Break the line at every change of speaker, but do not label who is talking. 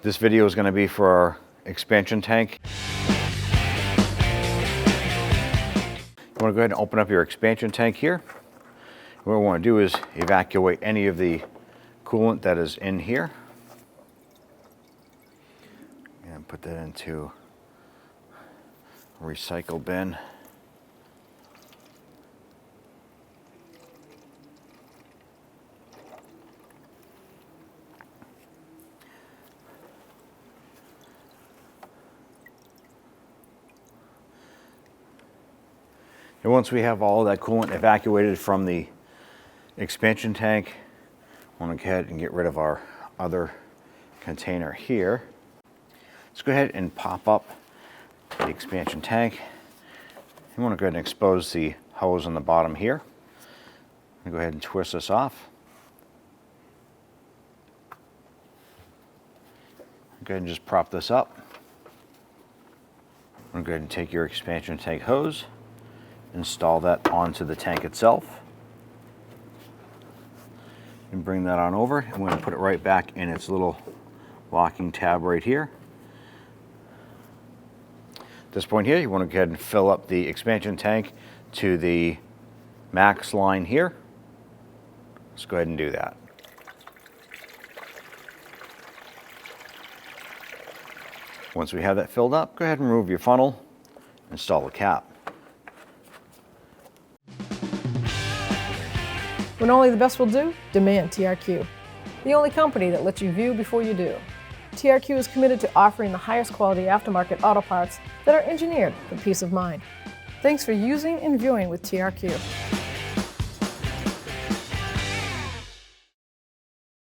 This video is going to be for our expansion tank. You want to go ahead and open up your expansion tank here. What we want to do is evacuate any of the coolant that is in here. And put that into a recycle bin. And once we have all that coolant evacuated from the expansion tank, I want to go ahead and get rid of our other container here. Let's go ahead and pop up the expansion tank. You want to go ahead and expose the hose on the bottom here. Go ahead and twist this off. Go ahead and just prop this up. I'm going to go ahead and take your expansion tank hose, install that onto the tank itself, and bring that on over. I'm going to put it right back in its little locking tab right here. At this point here, you want to go ahead and fill up the expansion tank to the max line here. Let's go ahead and do that. Once we have that filled up, go ahead and remove your funnel, install the cap.
When only the best will do, demand TRQ. The only company that lets you view before you do. TRQ is committed to offering the highest quality aftermarket auto parts that are engineered for peace of mind. Thanks for using and viewing with TRQ.